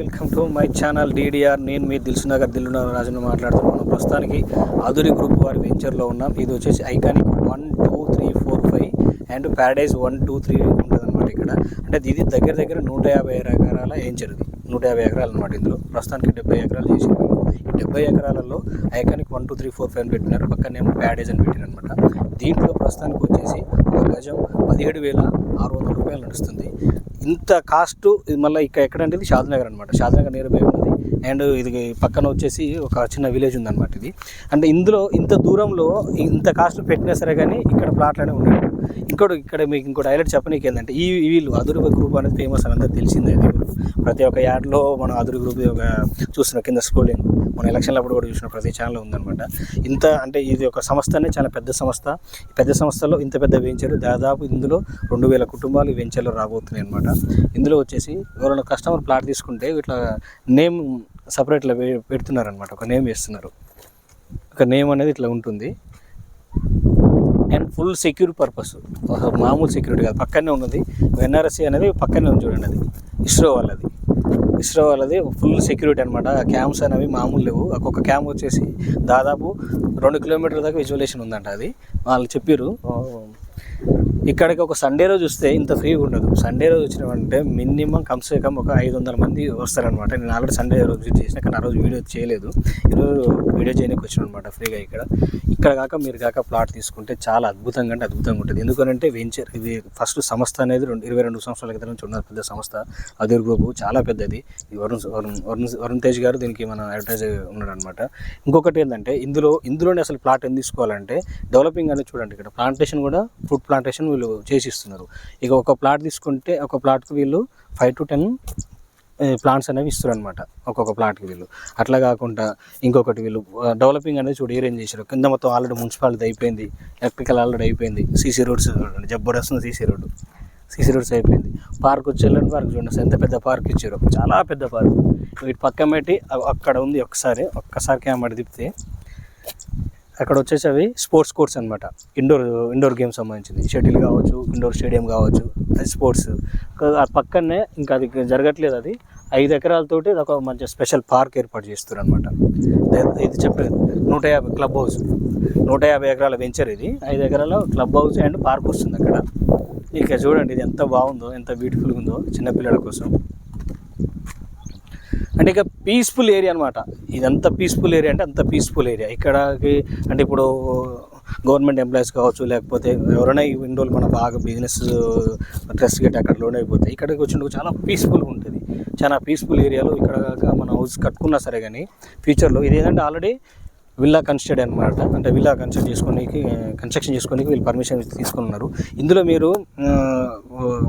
Welcome to my channel DDR. నేను మీ దిల్సునగర్ రాజును మాట్లాడుతున్నాను. ప్రస్తుతానికి ఆధురి గ్రూప్ వారి వెంచర్లో ఉన్నాం. ఇది వచ్చేసి ఐకానిక్ 1, 2, 3, 4, 5 అండ్ ప్యారడైజ్ 1, 2, 3 ఉంటుంది అనమాట. ఇక్కడ అంటే ఇది దగ్గర 150 ఎకరాల వెంచర్. ఇది 150 ఎకరాలు అనమాట. ఇందులో ప్రస్తుతానికి 70 ఎకరాలు చేసారు. ఈ 70 ఎకరాలలో ఐకానిక్ 1, 2, 3, 4, 5 పెట్టినారు. పక్కనేమో ప్యారడైజ్ అని పెట్టినారు అనమాట. దీంట్లో ప్రస్తుతానికి వచ్చేసి ఒక గజం 17,600 రూపాయలు నడుస్తుంది. ఇంత కాస్ట్ మళ్ళీ ఇక్కడ ఎక్కడంటే ఇది షాద్నగర్ అనమాట. షాద్నగర్ నియర్ బై ఉన్నది. అండ్ ఇది పక్కన వచ్చేసి ఒక చిన్న విలేజ్ ఉందన్నమాట. ఇది అంటే ఇందులో ఇంత దూరంలో ఇంత కాస్ట్ పెట్టినా సరే కానీ ఇక్కడ ప్లాట్లనే ఉన్నాయి. ఇక్కడ మీకు ఇంకోటి హైలైట్ చెప్పనీకి ఏంటంటే వీళ్ళు ఆధురి గ్రూప్ అనేది ఫేమస్ అని అందరూ తెలిసిందే. ప్రతి ఒక్క యాడ్లో మనం ఆధురి గ్రూప్ ఒక చూస్తున్నాం. కింద స్క్రోలింగ్ మన ఎలక్షన్లప్పుడు కూడా చూసిన ప్రతి ఛానల్ ఉందన్నమాట. ఇంత అంటే ఇది ఒక సంస్థనే, చాలా పెద్ద సంస్థ. ఈ పెద్ద సంస్థలో ఇంత పెద్ద వెంచర్ దాదాపు ఇందులో 2000 కుటుంబాలు ఈ వెంచర్లో రాబోతున్నాయి అనమాట. ఇందులో వచ్చేసి ఎవరైనా కస్టమర్ ప్లాట్ తీసుకుంటే ఇట్లా నేమ్ సపరేట్లో పెడుతున్నారనమాట. ఒక నేమ్ వేస్తున్నారు. ఒక నేమ్ అనేది ఇట్లా ఉంటుంది. అండ్ ఫుల్ సెక్యూర్ పర్పస్, మామూలు సెక్యూరిటీ కాదు. పక్కనే ఉన్నది NRC అనేది పక్కనే ఉంది చూడండి. అది ఇస్రో వాళ్ళది ఫుల్ సెక్యూరిటీ అనమాట. క్యామ్స్ అనేవి మామూలు లేవు. ఒక్కొక్క క్యామ్ వచ్చేసి దాదాపు 2 కిలోమీటర్ల దాకా విజువలేషన్ ఉందంట. అది వాళ్ళు చెప్పారు. ఇక్కడికి ఒక సండే రోజు వస్తే ఇంత ఫ్రీగా ఉండదు. సండే రోజు వచ్చినామంటే మినిమం కమ్సే కమ్ ఒక 500 మంది వస్తారనమాట. నేను ఆల్రెడీ సండే రోజు విజిట్ చేసిన, కానీ ఆ రోజు వీడియో చేయలేదు. ఈరోజు వీడియో చేయడానికి వచ్చిన అనమాట ఫ్రీగా. ఇక్కడ కాక మీరు కాక ప్లాట్ తీసుకుంటే చాలా అద్భుతంగా ఉంటుంది. ఎందుకంటే వెంచర్ ఇది ఫస్ట్ సంస్థ అనేది 22 సంవత్సరాల క్రితం నుంచి ఉన్న పెద్ద సంస్థ ఆధురి గ్రూప్. చాలా పెద్దది. వరుణ్ తేజ్ గారు దీనికి మన అడ్వర్టైజ్ ఉన్నాడు అనమాట. ఇంకొకటి ఏంటంటే ఇందులోనే అసలు ప్లాట్ ఎందుకు తీసుకోవాలంటే డెవలపింగ్ అనేది చూడండి. ఇక్కడ ప్లాంటేషన్ కూడా ఫుడ్ ప్లాంటేషన్ వీళ్ళు చేసిస్తున్నారు. ఇక ఒక ప్లాట్ తీసుకుంటే ఒక ప్లాట్కి వీళ్ళు 5 to 10 ప్లాంట్స్ అనేవి ఇస్తారు అనమాట. ఒక్కొక్క ప్లాట్కి వీళ్ళు. అట్లా కాకుండా ఇంకొకటి వీళ్ళు డెవలపింగ్ అనేది చూడు అరేంజ్ చేశారు. కింద మొత్తం ఆల్రెడీ మున్సిపాలిటీ అయిపోయింది, ఎలక్ట్రికల్ ఆల్రెడీ అయిపోయింది, CC roads Jabardasth CC roads అయిపోయింది. పార్క్ చిల్డ్రన్ పార్క్ చూడండి, ఎంత పెద్ద పార్క్ ఇచ్చారు. చాలా పెద్ద పార్క్. వీటి పక్కన పెట్టి అక్కడ ఉంది. ఒక్కసారి కెమెరా తిప్పితే అక్కడ వచ్చేసి అవి స్పోర్ట్స్ కోర్ట్స్ అనమాట. ఇండోర్ గేమ్స్ సంబంధించింది. షటిల్ కావచ్చు, ఇండోర్ స్టేడియం కావచ్చు, అది స్పోర్ట్స్. ఆ పక్కనే ఇంకా అది జరగట్లేదు. అది 5 ఎకరాలతోటి ఒక మంచి స్పెషల్ పార్క్ ఏర్పాటు చేస్తారు అనమాట. ఇది చెప్పలేదు 150 క్లబ్ హౌస్, 150 ఎకరాల వెంచర్. ఇది 5 ఎకరాల క్లబ్ హౌస్ అండ్ పార్క్ వస్తుంది అక్కడ. ఇక చూడండి ఇది ఎంత బాగుందో, ఎంత బ్యూటిఫుల్గా ఉందో చిన్నపిల్లల కోసం. అంటే ఇక పీస్ఫుల్ ఏరియా అనమాట. ఇదంతా పీస్ఫుల్ ఏరియా అంటే అంత పీస్ఫుల్ ఏరియా. ఇక్కడికి అంటే ఇప్పుడు గవర్నమెంట్ ఎంప్లాయీస్ కావచ్చు, లేకపోతే ఎవరైనా ఈ విండోలు మన బాగా బిజినెస్ స్ట్రెస్ గట్టి అక్కడ లోన్ అయిపోతాయి. ఇక్కడికి వచ్చినప్పుడు చాలా పీస్ఫుల్గా ఉంటుంది. చాలా పీస్ఫుల్ ఏరియాలో ఇక్కడ మన హౌస్ కట్టుకున్నా సరే కానీ ఫ్యూచర్లో ఇది ఏంటంటే ఆల్రెడీ విల్లా కన్స్ట్రక్ట్ అనమాట. అంటే విల్లా కన్స్ట్రక్షన్ చేసుకోనికి వీళ్ళు పర్మిషన్ తీసుకుని ఉన్నారు. ఇందులో మీరు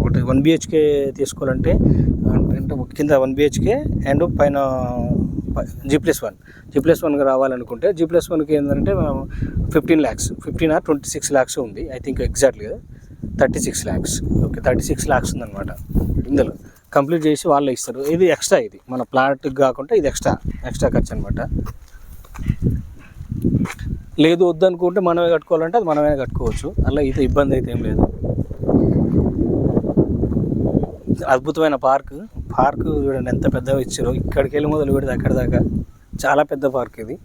ఒకటి 1 BHK తీసుకోవాలంటే అంటే కింద 1 BHK అండ్ పైన G+1 రావాలనుకుంటే G+1కి ఏంటంటే 15 lakhs, 15 or 26 lakhs ఉంది. I think exactly 36 lakhs. Okay, 36 lakhs ఉందన్నమాట. ఇందులో కంప్లీట్ చేసి వాళ్ళే ఇస్తారు. ఇది ఎక్స్ట్రా, ఇది మన ప్లాట్కి కాకుండా ఇది ఎక్స్ట్రా ఖర్చు అనమాట. లేదు వద్దనుకుంటే మనమే కట్టుకోవాలంటే అది మనమే కట్టుకోవచ్చు. అలా అయితే ఇబ్బంది అయితే ఏం లేదు. అద్భుతమైన పార్క్ చూడండి ఎంత పెద్దగా ఇచ్చారో. ఇక్కడికి వెళ్ళి మొదలు పెడితే అక్కడ దాకా చాలా పెద్ద పార్క్ ఇది.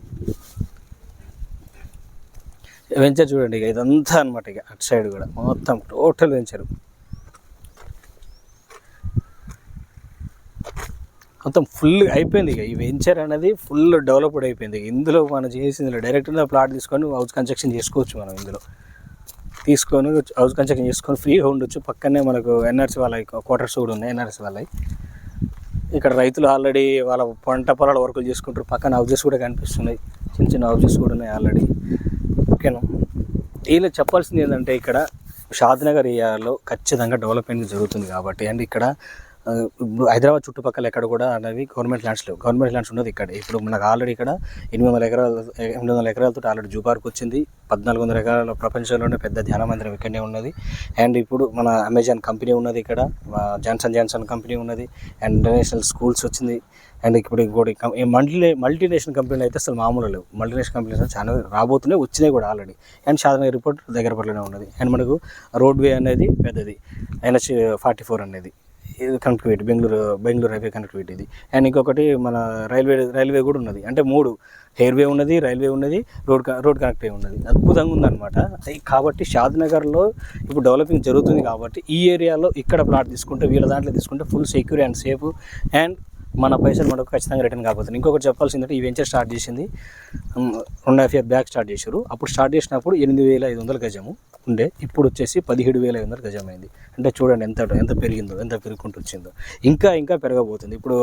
వెంచర్ చూడండి. ఇక ఇదంతా అనమాట. ఇక అటు సైడ్ కూడా మొత్తం టోటల్ వెంచర్ మొత్తం ఫుల్ అయిపోయింది. ఇక ఈ వెంచర్ అనేది ఫుల్ డెవలప్డ్ అయిపోయింది. ఇందులో మనం చేసింది డైరెక్ట్గా ప్లాట్ తీసుకొని హౌస్ కన్స్ట్రక్షన్ చేసుకోవచ్చు. మనం ఇందులో తీసుకొని హౌస్ కన్స్ట్రక్షన్ చేసుకొని ఫ్రీగా ఉండొచ్చు. పక్కనే మనకు NRC వాళ్ళ క్వార్టర్స్ కూడా ఉన్నాయి. NRC వాళ్ళవి ఇక్కడ రైతులు ఆల్రెడీ వాళ్ళ పంట పొలాల వర్కులు చేసుకుంటారు. పక్కన హౌజెస్ కూడా కనిపిస్తున్నాయి. చిన్న హౌజెస్ కూడా ఉన్నాయి ఆల్రెడీ. ఓకేనా, వీళ్ళు చెప్పాల్సింది ఏంటంటే ఇక్కడ షాద్నగర్ ఏరియాలో ఖచ్చితంగా డెవలప్మెంట్ జరుగుతుంది కాబట్టి. అండ్ ఇక్కడ హైదరాబాద్ చుట్టుపక్కల ఎక్కడ కూడా అనేవి గవర్నమెంట్ ల్యాండ్స్ లేవు. గవర్నమెంట్ ల్యాండ్స్ ఉన్నది ఇక్కడ. ఇప్పుడు మనకు ఆల్రెడీ ఇక్కడ 800 ఎకరాలతో ఆల్రెడీ జూ పార్క్ వచ్చింది. 1400 ఎకరాల ప్రపంచంలోనే పెద్ద ధ్యాన మందిరం ఇక్కడనే ఉన్నది. అండ్ ఇప్పుడు మన అమెజాన్ కంపెనీ ఉన్నది ఇక్కడ, జాన్సన్ కంపెనీ ఉన్నది. అండ్ ఇంటర్నేషనల్ స్కూల్స్ వచ్చింది. అండ్ ఇప్పుడు ఇంకోటి మల్టీనేషనల్ కంపెనీలు అయితే అసలు మామూలు లేవు. మల్టీనేషనల్ కంపెనీస్ చాలా రాబోతున్నాయి, వచ్చినాయి కూడా ఆల్రెడీ. అండ్ షాద్నగర్ ఎయిర్పోర్ట్ దగ్గర పట్లనే ఉన్నది. అండ్ మనకు రోడ్వే అనేది పెద్దది, NH 44 అనేది. ఇది కనెక్టివిటీ బెంగళూరు హైవే కనెక్టివిటీ ఇది. అండ్ ఇంకొకటి మన రైల్వే కూడా ఉన్నది. అంటే 3 ఎయిర్వే ఉన్నది, రైల్వే ఉన్నది, రోడ్ కనెక్టివిటీ ఉన్నది. అద్భుతంగా ఉందన్నమాట. కాబట్టి షాద్నగర్లో ఇప్పుడు డెవలపింగ్ జరుగుతుంది కాబట్టి ఈ ఏరియాలో ఇక్కడ ప్లాట్ తీసుకుంటే వీళ్ళ దాంట్లో తీసుకుంటే full secure and safe and మన పైసలు మనకు ఖచ్చితంగా రిటర్న్ కాకపోతుంది. ఇంకొకటి చెప్పాల్సిందంటే ఈ వెంచర్ స్టార్ట్ చేసింది 2.5 years బ్యాక్ స్టార్ట్ చేశారు. అప్పుడు స్టార్ట్ చేసినప్పుడు 8,500 గజము ఉండే, ఇప్పుడు వచ్చేసి 17,500 గజం అయింది. అంటే చూడండి ఎంత పెరిగిందో, ఎంత పెరుగుకుంటూ వచ్చిందో. ఇంకా పెరగబోతుంది. ఇప్పుడు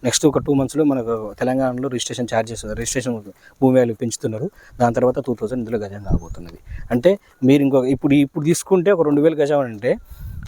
నెక్స్ట్ ఒక 2 monthsలో మనకు తెలంగాణలో రిజిస్ట్రేషన్ భూమి వాల్యూ పెంచుతున్నారు. దాని తర్వాత 2,000 ఇందులో గజం కాబోతున్నది. అంటే మీరు ఇప్పుడు తీసుకుంటే ఒక 2,000 గజం అంటే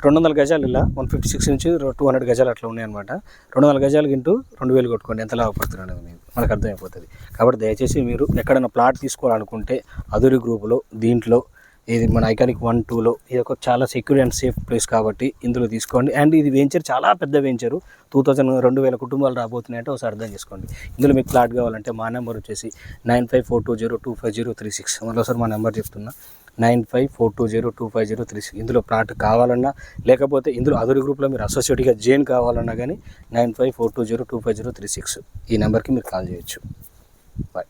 200 గజాలు ఇలా 156 నుంచి 200 గజాలు అట్లా ఉన్నాయన్నమాట. 200 గజాలు ఇంటూ 2,000 కొట్టుకోండి ఎంత లాభపడుతున్నాడు అనేది మనకు అర్థమైపోతుంది. కాబట్టి దయచేసి మీరు ఎక్కడైనా ప్లాట్ తీసుకోవాలనుకుంటే అదురి గ్రూపులో దీంట్లో ఇది మన ఐకానిక్ 1, 2లో ఇది ఒక చాలా సెక్యూర్ అండ్ సేఫ్ ప్లేస్ కాబట్టి ఇందులో తీసుకోండి. అండ్ ఇది వెంచర్ చాలా పెద్ద వెంచరు, 2,000 కుటుంబాలు రాబోతున్నాయంటే ఒకసారి అర్థం చేసుకోండి. ఇందులో మీకు ప్లాట్ కావాలంటే మా నెంబర్ వచ్చేసి 9542025036. మరోసారి మా నెంబర్ చెప్తున్నా 9542025036. ఇందులో ప్లాట్ కావాలన్నా లేకపోతే ఇందులో అదర్ గ్రూప్లో మీరు అసోసియేట్గా జైన్ కావాలన్నా కానీ 9542025036 ఈ నెంబర్కి మీరు కాల్ చేయొచ్చు. బాయ్.